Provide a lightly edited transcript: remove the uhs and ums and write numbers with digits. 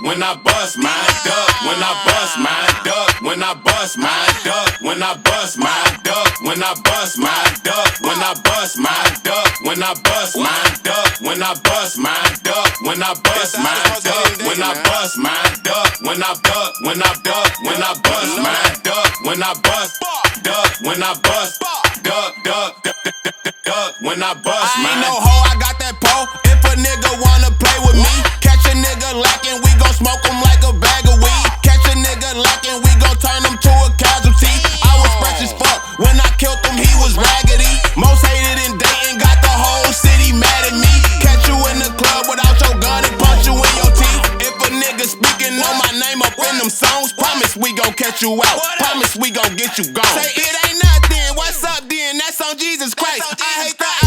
when I bust mine, duck, when I bust mine, duck, when I bust mine, duck, when I bust mine, duck, when I bust mine, duck, when I bust mine, duck, when I bust mine, duck, when I bust mine, duck, when I bust mine, duck, when I bust mine, duck, when I duck, when I duck, when I bust mine, duck, when I bust, duck, when I bust, duck, duck, duck, when I bust mine. I ain't no hoe, I got that pole. If a nigga wanna play with me, catch a nigga lacking, we gon' smoke him like a bag of weed. Catch a nigga lacking, we gon' turn him to a casualty. I was fresh as fuck, when I killed him, he was raggedy. Most hated in Dayton, got the whole city mad at me. Catch you in the club without your gun and punch you in your teeth. If a nigga speaking on my name up in them songs, promise we gon' catch you out. Promise we gon' get you gone. Say it ain't nothing, what's up then? That's on Jesus Christ. I hate the